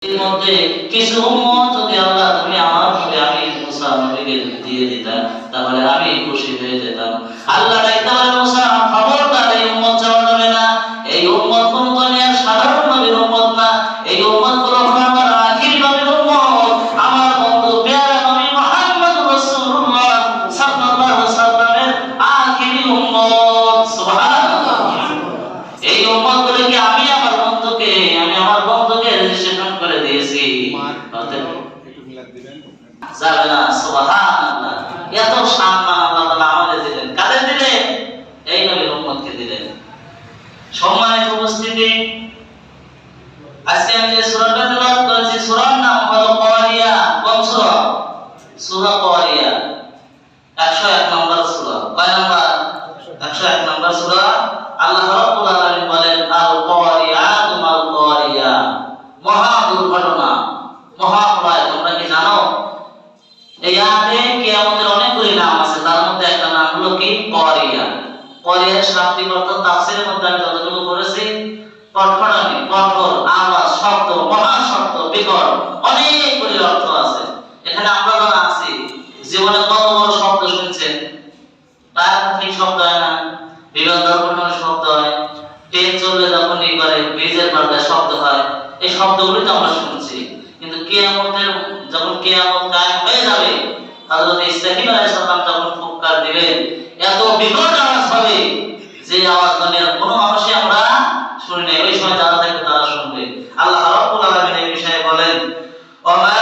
এর মধ্যে কিছু উম্মত যদি আল্লাহ তুমি আমার নবী আমি মুসা নবীকে দিয়ে দিতা তাহলে আমি খুশি হয়ে যেতাম। আল্লাহ ডাকতে বলে মুসা খবরদার এই উম্মত যাওয়া যাবে না, এই উম্মত কোন দুনিয়ার সাধারণ নবীর উম্মত না, এই উম্মত গুলো আমার আখির নবীর উম্মত, আমার বন্ধু প্যারা নবী মুহাম্মদ রাসূলুল্লাহ সাল্লাল্লাহু আলাইহি ওয়াসাল্লামের আখিরি উম্মত। সুবহানাল্লাহ। এই উম্মত গুলোকে আমি আমার বন্ধুকে রেজিস্ট্রেশন করে দিয়েছি। যাবে না। সুবহানাল্লাহ। এত সম্মান আল্লাহ তাআলা আমাদের দিলেন। কাদের দিলেন? এই নবীর উম্মতকে দিলেন। সম্মানিত উপস্থিতি, আজকে আমি যে সূরাটা তেলাওয়াত করেছি সূরার নাম হলো কারিয়া। কোন সূরা? সূরা কারিয়া। 101 নম্বর সূরা। কয় নম্বর? 101 নম্বর সূরা। আল্লাহ রাব্বুল আলামিন বলেন আল কারিয়াতু মাল কারিয়া, মহা দুর্ঘটনা, মহাপ্রলয়। তোমরা কি জানো এই আয়াতে কিয়ামতের অনেকগুলি নাম আছে, তার মধ্যে একটা নাম হলো কি কারিয়া। কারিয়ার শাব্দিক অর্থ তাফসীরের মধ্যে আমি যতটুকু করেছি, কঠোরানি, কঠোর, আওয়াজ, শব্দ, মহা শব্দ, বিকট, অনেকগুলি অর্থ আছে। এখানে আমরা যারা আছি জীবনে কত বড় শব্দ শুনছেন, তার ঠিক শব্দ হয় না, বিমান দুর্ঘটনার শব্দ হয়, ট্রেন চললে যখন ই করে ব্রিজের পাল্টায় শব্দ হয়, এই শব্দগুলি তো আমরা শুনছি। কিন্তু কিয়ামতের যখন কিয়ামত কায়েম হয়ে যাবে, হযরত ইসরাফিল আলাইহিস সালাম যখন ফুৎকার দিবেন, এত বিকট আওয়াজ হবে যে আওয়াজ দুনিয়ার কোনো মানুষই আমরা শুনি নাই। ওই সময় যারা থাকবে তারা শুনবে। আল্লাহ রাব্বুল আলামিন এই বিষয়ে বলেন ওমা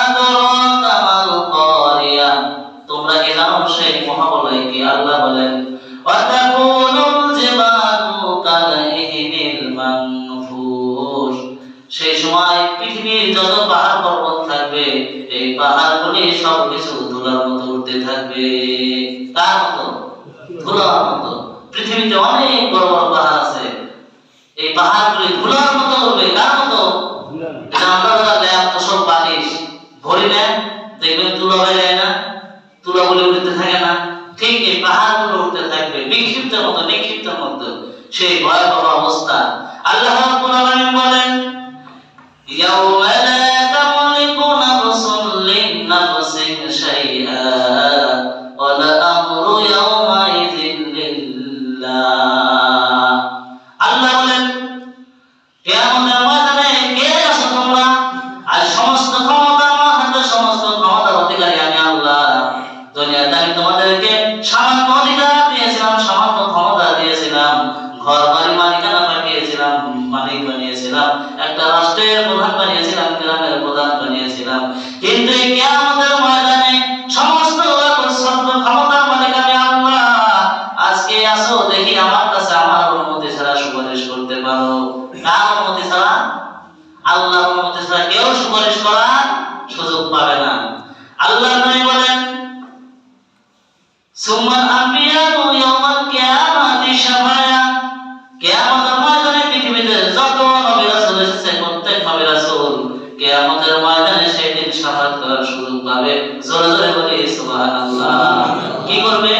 আদরাকা মাল কারিয়া, তোমরা কি জানো সেই মহাপ্রলয় কি? আল্লাহ বলেন ওয়া তাকুনুল জিবালু কালাইহিল মানফুশ, সেই সময় পৃথিবীর যত পাহাড় পর্বত থাকবে এই পাহাড়গুলি সবকিছু ধুলার মতো উঠতে থাকবে। কার মতো? ধুলার মতো। পৃথিবীতে অনেক বড় বড় পাহাড় আছে, এই পাহাড়গুলি ধুলার মতো উঠবে। কার মতো? এটা আমরা যারা ল্যাব সব বালিশ ভরি না, দেখবেন তুলা হয়ে যায় না, তুলাগুলি উঠতে থাকে না, ঠিক এই পাহাড়গুলো উঠতে থাকবে বিক্ষিপ্তের মতো, নিক্ষিপ্তের মতো। সেই ভয়াবহ অবস্থা। আল্লাহ রাব্বুল আলামিন বলেন ইয়াউমা লা তামলিকু নাফসুন লিন-নাফসিন শাইআ ওয়া লা আমরু ইয়াউমা ইযিন লিল্লাহ। আল্লাহ বলেন কিয়ামতের ময়দানে কে আছো তোমরা? আর সমস্ত ক্ষমতা আমার হাতে, সমস্ত ক্ষমতার অধিকারী আমি আল্লাহ। দুনিয়াতে আমি তোমাদেরকে সামান্য অধিকার দিয়েছিলাম, সামান্য ক্ষমতা দিয়েছিলাম, ঘর বাড়ি মালিকানা পাঠিয়েছিলাম, মালিক বানিয়েছিলাম, একটা রাষ্ট্রের প্রধান বানিয়েছিলাম, গ্রামের প্রধান বানিয়েছিলাম। কিন্তু এই কিয়ামতের ময়দানে সমস্ত ক্ষমতার মালিক আমি আল্লাহ। আজকে আসো দেখি আমার কাছে আমার অনুমতি ছাড়া সুপারিশ করতে পারো। কার অনুমতি ছাড়া? আল্লাহর অনুমতি ছাড়া কেউ সুপারিশ করার সুযোগ পাবে না। আল্লাহ নবী বলেন সুম্মাল আম্বিয়াউ ইয়াউমাল কিয়ামাতি শাফায়া, কিয়ামতের ময়দানে পৃথিবীতে যত নবী রাসূল এসেছে প্রত্যেক নবী রাসূল কিয়ামতের ময়দানে সেদিন শাফাত করার সুযোগ পাবে। জোরে জোরে বলি সুবহানাল্লাহ। কি করবে?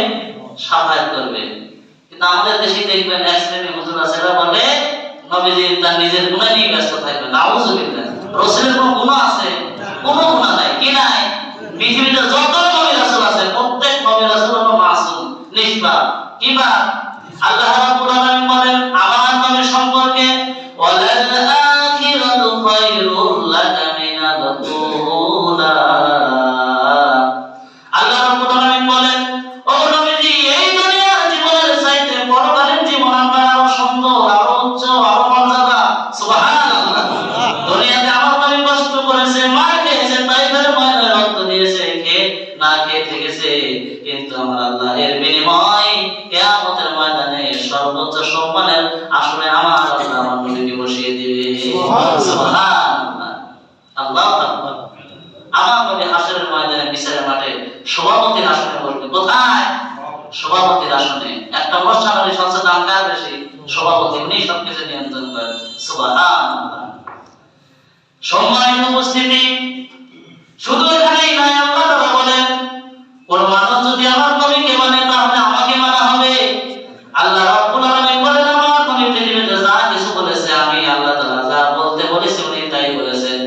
শাফাত করবে। কিন্তু আমাদের দেশে দেখবেন এক শ্রেণীর হুজুর আছে, এরা বলে নবীজি তার নিজের গুনাহ নিয়ে ব্যস্ত থাকবে। নাউযুবিল্লাহ। রাসূলের কোনো গুনাহ আছে? কোনো গুনাহ নাই। কি নাই? পৃথিবীতে যত নবী রাসূল আছে প্রত্যেক নবী রাসূল হলো মাসুম, নিষ্পাপ। কিবা আল্লাহ রাব্বুল আলামিন বলেন আমার নবী সম্পর্কে ওয়ালাল আখিরাতু খায়রুল লাকা মিনাল উলা। আল্লাহ রাব্বুল আলামিন বলেন ও নবীজি এই দুনিয়ার জীবনের চাইতে পরকালের জীবন আপনার আরো সুন্দর, আরো উচ্চ, আরো মর্যাদা। সুবহানাল্লাহ। দুনিয়াতে আমার নবী কষ্ট করেছে, মার খেয়েছে, তাইফের ময়দানে রক্ত দিয়েছে, খেয়ে না খেয়ে থেকেছে, কিন্তু আমার আল্লাহ এর বিনিময় কিয়ামতের ময়দানে সর্বোচ্চ সম্মানের আসনে আমার আল্লাহ আমার নবীকে বসিয়ে দিবে। সুবহানাল্লাহ। আল্লাহু আকবার। আমার নবী হাশরের ময়দানে বিচারের মাঠে সভাপতির আসনে বসবে। কোথায়? সভাপতির আসনে। একটা অনুষ্ঠানের সবচেয়ে দাম কার বেশি? সভাপতি। উনি সবকিছু নিয়ন্ত্রণ করেন। সুবহানাল্লাহ। সম্মানিত উপস্থিতি, শুধু এখানেই নয়, আল্লাহ তাআলা বলেন কোন মানুষ যদি আমার নবীকে মানে তাহলে আমাকে মানা হবে। আল্লাহ রাব্বুল আলামিন বলেন আমার নবী পৃথিবীতে যা কিছু বলেছে আমি আল্লাহ তাআলা যা বলতে বলেছি উনি তাই বলেছেন।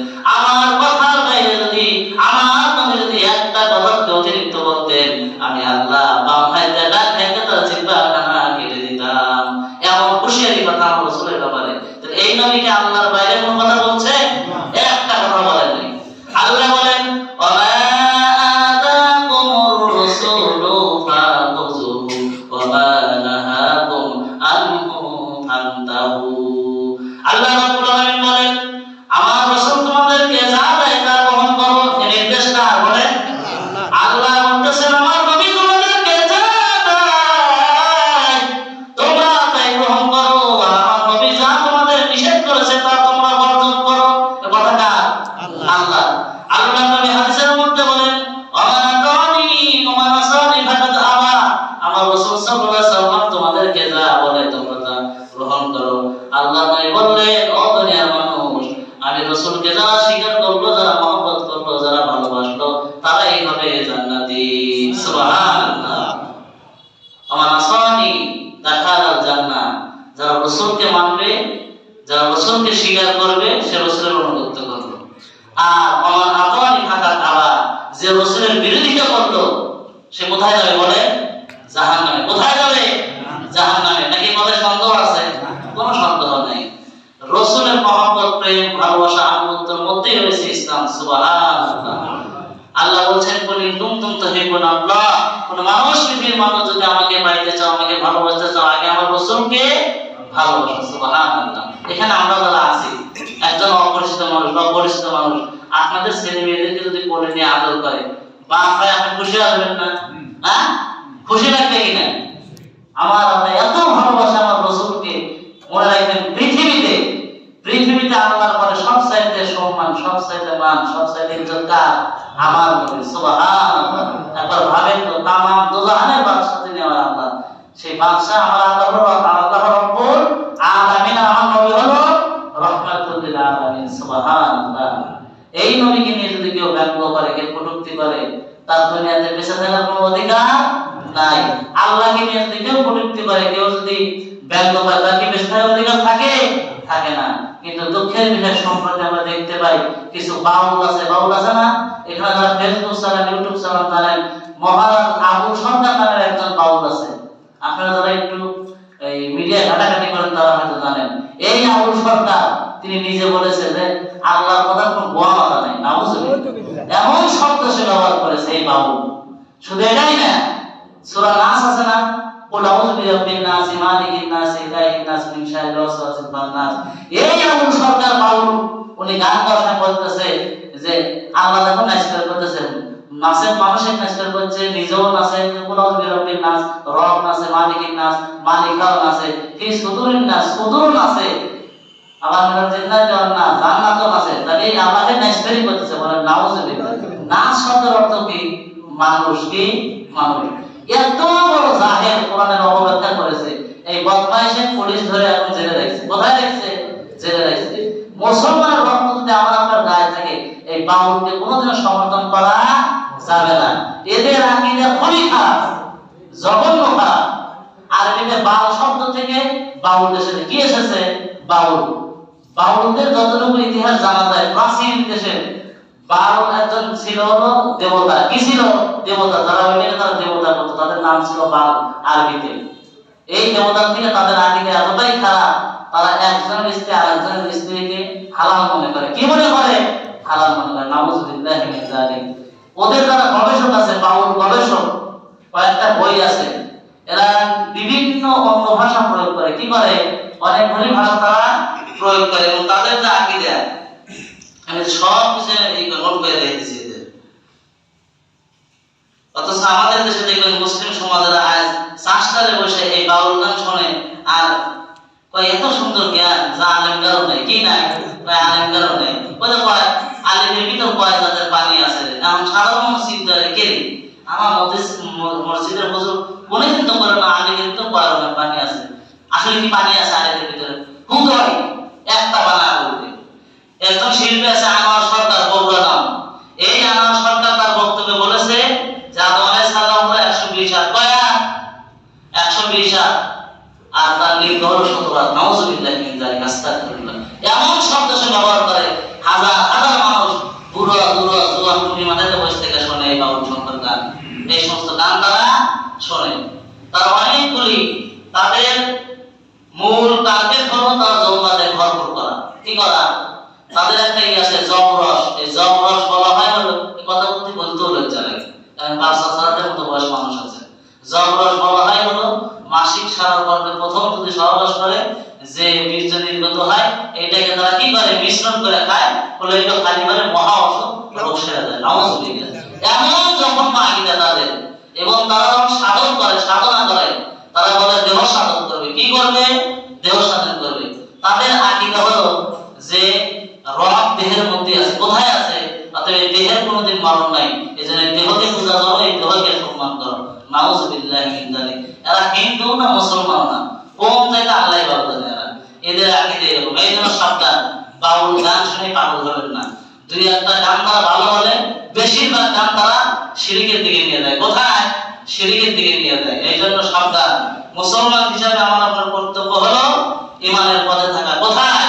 আল্লাহ। আল্লাহর নবী হাদিসের মধ্যে বলেন ওমান আতানি ওমান আসানি ফাকাদ আবা। আমার রাসূল সাল্লাল্লাহু আলাইহি ওয়াসাল্লাম তোমাদেরকে যা বলে তোমরা তা গ্রহণ করো। আল্লাহ নবী বললেন ও দুনিয়ার মানুষ, আমি রাসূলকে যারা স্বীকার করলো, যারা মহব্বত করলো, যারা ভালোবাসলো, তারাই হবে জান্নাতি। সুবহানাল্লাহ। ওমান আসানি দাখালাল জান্নাহ। যারা রাসূলকে মানবে, যারা রাসূলকে স্বীকার করবে, সে রাসূলের অনুগত করবে। আর ওমান আতানি ফাকাদ আবা, যে রাসূলের বিরোধিতা করলো সে কোথায় যাবে বলে? জাহান্নামে। কোথায় যাবে? জাহান্নামে। নাকি কথায় সন্দেহ আছে? কোনো সন্দেহ নাই। রাসূলের মহব্বত, প্রেম, ভালোবাসা, আনুগত্যের মধ্যেই রয়েছে ইসলাম। সুবহানাল্লাহ। আল্লাহ বলছেন কুল কুনতুম তুহিব্বুনা আল্লাহ, কোন মানুষ, পৃথিবীর মানুষ যদি আমাকে পাইতে চাও, আমাকে ভালোবাসতে চাও, আগে আমার রাসূলকে ভালোবাসো। সুবহানাল্লাহ। এখানে আমরা যারা আছি, একজন অপরিচিত মানুষ বা পরিচিত মানুষ আপনাদের ছেলে মেয়েদেরকে যদি কোলে নিয়ে আদর করে, বাপ ভাই আপনি খুশি হবেন না? হ্যাঁ, খুশি লাগবে কিনা? আমার আল্লাহ এত ভালোবাসে আমার রাসূলকে, মনে রাখবেন পৃথিবীতে আল্লাহর পরে সবচাইতে সম্মান, সবচাইতে মান, সবচাইতে ইজ্জত কার? আমার নবী। সুবহানাল্লাহ। একবার ভাবেন তো, তামাম দুজাহানের বাদশা যিনি আমার আল্লাহ, সেই বাদশা আমার আল্লাহ রব্বুল আলামিন, আমার নবী হলো রাহমাতুল লিল আলামিন। সুবহানাল্লাহ। এই নবীকে নিয়ে যদি কেউ ব্যঙ্গ করে, কেউ কটূক্তি করে, তার দুনিয়াতে বেঁচে থাকার কোনো অধিকার নাই। আল্লাহকে নিয়ে যদি কেউ কটূক্তি করে, কেউ যদি ব্যঙ্গ করে, তার কি বেঁচে থাকার অধিকার থাকে? থাকে না। কিন্তু দুঃখের বিষয় সম্প্রতি আমরা দেখতে পাই কিছু বাউল আছে না? এখানে যারা ফেসবুক চালান, ইউটিউব চালান, জানেন মহারাজ আবুল সরকার নামের একজন বাউল আছে। আপনারা যারা একটু এই মিডিয়া ঘাটাঘাটি করেন তারা হয়তো জানেন। এই আবুল সরকার তিনি নিজে বলেছে যে আল্লাহর কথা কোনো গোয়ামাতা নাই। নাউজুবিল্লাহ। এমন শব্দ সে ব্যবহার করেছে এই বাউল। শুধু এটাই না, সূরা নাস আছে না, কুল আউযু বিরাব্বিন নাস মালিকিন নাস ইলাহিন নাস মিন শাররিল ওয়াসওয়াসিল খান্নাস। এই আবুল সরকার বাউল উনি গান গাওয়া বলতেছে যে আল্লাহ যখন নাচগান করতেছেন, নাচের মানুষের নাচগান করছে, নিজেও নাচে, কুল আউযু বিরাব্বিন নাস, রব নাচে, মালিকিন নাস, মালিকাও নাচে, ফি সুদুরিন নাস, সুদুর নাচে, আবার মিনাল জিন্নাতি ওয়ান নাস, জান্নাতও নাচে। তাহলে এই আল্লাহকে নাচগানি করতেছে, বলেন নাউজুবিল্লাহ। নাচ শব্দের অর্থ কি? মানুষ। কি? মানুষ। এত বড় জাহেল কোরআনের অবব্যাখ্যা করেছে। এই বদমাইশের পুলিশ ধরে এখন জেলে রাখছে। কোথায় রাখছে? জেলে রাখছে। মুসলমানের রক্ত যদি আমার আপনার গায়ে থাকে, এই বাউলকে কোনোদিনও সমর্থন করা যাবে না। এদের আকীদা খুবই খারাপ, জঘন্য খারাপ। আরবিতে বাউল শব্দ থেকে বাউল দেশে কি এসেছে? বাউল। বাউলদের যতটুকু ইতিহাস জানা যায়, প্রাচীন দেশে বাউল একজন ছিল হলো দেবতা। কি ছিল? দেবতা। যারা ওইখানে তারা দেবতা করতো, তাদের নাম ছিল বাউল আরবিতে। এই দেবতার থেকে তাদের আকীদা এতটাই খারাপ, তারা একজনের স্ত্রী আরেকজনের স্ত্রীকে হালাল মনে করে। কি মনে করে? হালাল মনে করে। নাউজুবিল্লাহি মিন যালিক। ওদের যারা গবেষক আছে, বাউল গবেষক, কয়েকটা বই আছে, এরা বিভিন্ন অন্য ভাষা প্রয়োগ করে। কি করে? অনেকগুলি ভাষা তারা প্রয়োগ করে এবং তাদের যে আকীদা আমি সব কিছু এই নোট করে রেখেছি। অথচ আমাদের দেশে দেখবেন মুসলিম সমাজের আজ চাষটারে বসে এই বাউল গান শোনে আর কয় এত সুন্দর জ্ঞান, যা আলেমগারও নেই। কি নাই? আলেমগারও নেই। বলে কয় আলেমের ভিতর কয় জাতের পানি আছে। এখন সাধারণ মসজিদ ধরে কে আমার মসজিদের হুজুর কোনদিন তো বলে না আলেমের ভিতর কয় রকমের পানি আছে। আসলে কি পানি আছে আলেমের ভিতরে? হুদয় একটা বানা বলতে। একজন শিল্পী আছে আনোয়ার সরকার, বগুড়া নাম। এই আনোয়ার সরকার তার বক্তব্যে বলেছে যে আদম আলাইহিস সালাম হলো 120 হাত। কয়া? 120 হাত। আর তার লিঙ্গ হলো 17 হাত। নাউজুবিল্লাহি মিন যালিক। আস্তাগফিরুল্লাহ। এমন শব্দ সে ব্যবহার করে, হাজার হাজার মানুষ বুড়ো জোয়ান টুনি মাথাতে বসে থেকে শোনে এই বাউল শঙ্কর গান। এই সমস্ত গান তারা শোনে। তার অনেকগুলি তাদের মূল টার্গেট হলো তার জৌমাতে ভরপুর করা। কি করা? তাদের একটা আছে জবরস। এই জবরস বলা হয় হলো, এই কথা বলতেও লজ্জা লাগে, কারণ বাচ্চা ছাড়াদের মতো বয়স মানুষ আছে। জবরস বলা হয় হলো মাসিক সারার পরে প্রথম যদি সহবাস করে যে বীর্য নির্গত হয়, এটাকে তারা কি করে? মিশ্রণ করে খায়, ফলে এটা খালি মানে মহা অসুখ রোগ সেরে যায়। নাউজুবিল্লাহ। এমন যখন আকীদা তাদের, এবং তারা যখন সাধন করে, সাধনা করে, তারা বলে দেহ সাধন করবে। কি করবে? দেহ সাধন করবে। তাদের আকীদা হলো যে রব দেহের মধ্যে আছে। কোথায় আছে? অতএব এই দেহের কোনোদিন মরণ নাই, এজন্য দেহকে পূজা করো, এই দেহকে সম্মান করো। নাউযুবিল্লাহি মিন যালিক। এরা হিন্দু না মুসলমান না, কোন জায়গা আল্লাহই ভালো জানে। এদের আকীদা এরকম। এই জন্য সাবধান, বাউল গান শুনে পাগল হবেন না। দুই একটা গান তারা ভালো হলে বেশিরভাগ গান তারা শিরকের দিকে নিয়ে যায়। কোথায়? শিরকের দিকে নিয়ে যায়। এই জন্য সাবধান। মুসলমান হিসাবে আমার আপনার কর্তব্য হলো ঈমানের পথে থাকা। কোথায়?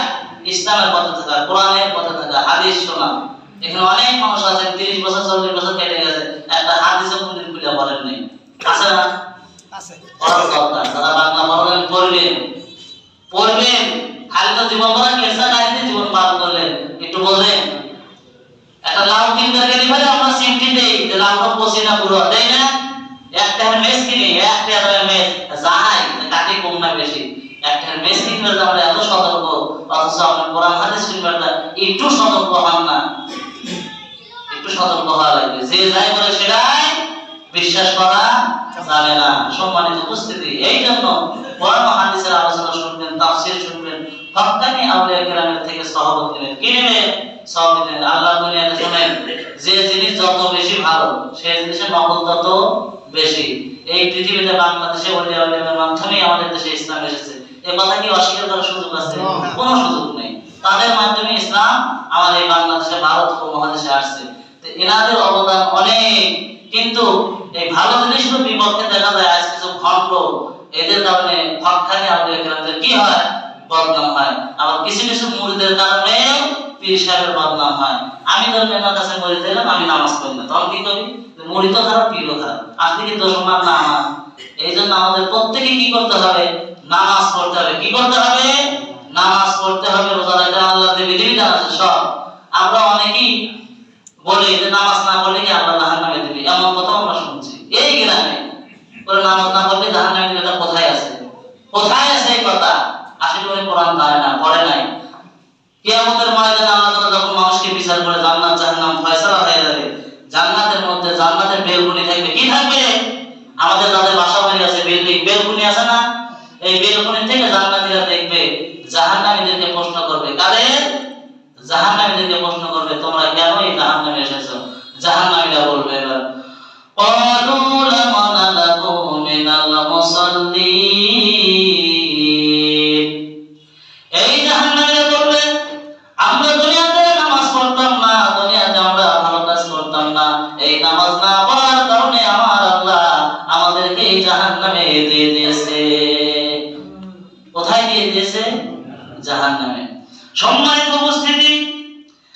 ইসলামের পথে থাকা, কোরআনের পথে থাকা, হাদিস শোনা। এখানে অনেক মানুষ আছে 30 বছর 40 বছর কেটে গেছে, একটা হাদিসও কোনদিন খুলে পড়েন নাই। আছে না? আছে। পড়ার দরকার। যারা বাংলা পড়বেন পড়বেন, খালি তো জীবন ভরা কেসা গাইতে জীবন পার করলেন। একটু বলেন, একটা লাউ কিনতে গেলে ভাই আমরা সিমটি দেই যে লাউটা পচে না পুরো, তাই না? একটা মেস কিনি, একটা মেস যাই কাটি কম না বেশি, একটা মেস কিনবে আমরা এত সতর্ক, অথচ আমরা কোরআন হাদিস কিনবেন না, একটু সতর্ক হন না। একটু সতর্ক হওয়া লাগবে। যে যাই বলে সেটাই বিশ্বাস করা যাবে না। সম্মানিত উপস্থিতি, এই জন্য কোরআন হাদিসের আলোচনা শুনবেন, তাফসীর শুনবেন, হক্কানি আউলিয়া কেরামের থেকে সহবত নেবেন। কি নেবেন? সহবত নেবেন। আল্লাহ দুনিয়াতে শুনেন, যে জিনিস যত বেশি ভালো সেই জিনিসের নকল তত বেশি। এই পৃথিবীতে বাংলাদেশে ওলিয়া আউলিয়াদের মাধ্যমেই আমাদের দেশে ইসলাম এসেছে। এই কথা কি অস্বীকার করার সুযোগ আছে? কোনো সুযোগ নেই। তাদের মাধ্যমে ইসলাম আমাদের এই বাংলাদেশে, ভারত উপমহাদেশে আসছে। তো এনাদের অবদান অনেক, কিন্তু এই ভালো জিনিসগুলো বিপক্ষে দেখা যায় আজ কিছু ভণ্ড, এদের কারণে হক্কানি আউলিয়া কেরামদের কি হয়? বদনাম হয়। আবার কিছু কিছু মুরিদের কারণে পীর সাহেবের বদনাম হয়। আমি ধরুন এনার কাছে মুরিদ দিলাম, আমি নামাজ পড়ি না, তখন কি করি? মুরিদও খারাপ, পীরও খারাপ, আপনি কি দোষ মান না আমার? এই জন্য আমাদের প্রত্যেকে কি করতে হবে? নামাজ পড়তে হবে। কি করতে হবে? নামাজ পড়তে হবে, রোজা রাখতে হবে, আল্লাহর যে বিধিবিধান আছে সব। আমরা অনেকেই বলি যে নামাজ না পড়লে কি আল্লাহ জাহান্নামে দিবে, এমন কথা আমরা শুনছি এই গ্রামে। বলে নামাজ না পড়লে জাহান্নামে দিবে, এটা কোথায় আছে? কোথায় আছে এই কথা? আসলে উনি কোরআন জানে না, পড়ে নাই। কিয়ামতের ময়দানে আল্লাহ তাআলা যখন মানুষকে বিচার করে জান্নাত জাহান্নাম ফয়সালা হয়ে যাবে, জান্নাতের মধ্যে জান্নাতের বেলকুনি থাকবে। কি থাকবে? আমাদের যাদের বাসা বাড়ি আছে, বিল্ডিং বেলকুনি আছে না? এই বেলকুনি থেকে জান্নাতীরা দেখবে, জাহান্নামীদেরকে প্রশ্ন করবে। কাদের? জাহান্নামীদেরকে প্রশ্ন করবে, তোমরা কেন এই জাহান্নামে এসেছো? জাহান্নামীরা বলবে এবার, ক্বালু লাম নাকু মিনাল মুসাল্লিন। এই জাহান্নামীরা বলবে, আমরা দুনিয়াতে নামাজ পড়তাম না, দুনিয়াতে আমরা ভালো কাজ করতাম না, এই নামাজ না পড়ার কারণে আমার আল্লাহ আমাদেরকে এই জাহান্নামে দিয়ে দিয়েছে। কোথায় দিয়ে দিয়েছে? জাহান্নামে। সম্মানিত উপস্থিতি,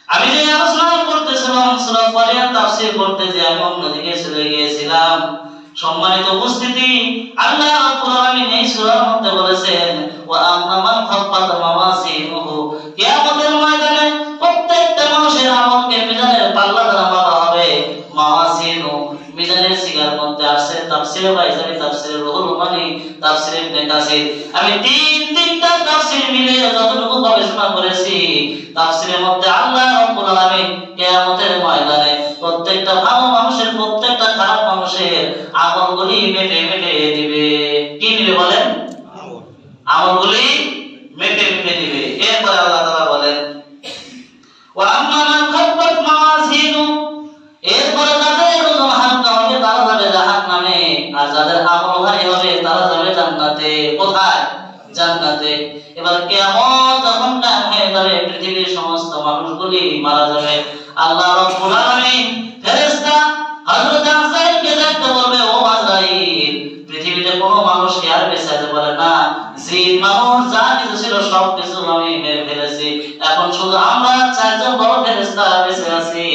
আমি যে আলোচনা করতেছিলাম সূরা ফাতিহার তাফসীর করতে যে আমি অন্যদিকে চলে গিয়েছিলাম। সম্মানিত উপস্থিতি, আল্লাহ রাব্বুল আলামিন এই সূরার মধ্যে বলেছেন, ওয়া আম্মা মান খাফফাত মাওয়াজিনুহু, কিয়ামতের ময়দানে প্রত্যেকটা মানুষের আমলকে মিজানের পাল্লা দ্বারা মাপা হবে। মাওয়াজিনু মিজানের সিগার মধ্যে আসছে তাফসীরে বাইজানি, তাফসীরে রুহুল মানি, তাফসীরে ইবনে কাসির। আমি তিনটা তাফসীর মিলে যতটুকু গবেষণা করেছি, তাফসীরের মধ্যে আল্লাহ রাব্বুল আলামিন কিয়ামতের ময়দানে প্রত্যেকটা ভালো মানুষের, প্রত্যেকটা খারাপ মানুষের আমলগুলি মেপে মেপে দিবে। কি নিবে বলেন? আমলগুলি মেপে মেপে দিবে। এরপর আল্লাহ তাআলা বলেন, ওয়া আম্মা মান খাফফাত মাওয়াজিনু, এরপর যাদের ওজন হালকা হবে তারা যাবে জাহান্নামে, আর যাদের আমল ভারী হবে তারা যাবে জান্নাতে। কোথায়? জান্নাতে। এবার কিয়ামত যখন কায়েম হয়ে যাবে, পৃথিবীর সমস্ত মানুষগুলি মারা যাবে। আল্লাহ রাব্বুল আলামিন ফেরেশতা হযরত আজরাইলকে ডাকতে বলবে, ও আজরাইল, পৃথিবীতে কোনো মানুষকে আর বেঁচে আছে বলে না, জিন মানুষ যা কিছু ছিল সব কিছু আমি মেরে ফেলেছি, এখন শুধু আমরা চারজন বড় ফেরেশতা বেঁচে আছি।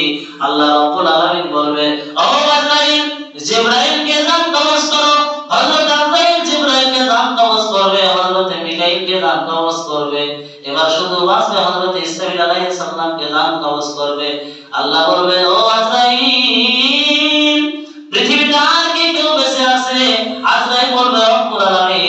আল্লাহ রাব্বুল আলামিন বলবে, ও আজরাইল, জিবরাইলকে জান কবজ করো। হযরত আজরাইল জিবরাইলকে জান কবজ করবে, হযরত মিকাইলকে জান কবজ করবে। এবার শুধু বাঁচবে হযরত ইসরাফিল আলাইহিস সালামকে জান কবজ করবে। আল্লাহ বলবে, ও আজরাইল,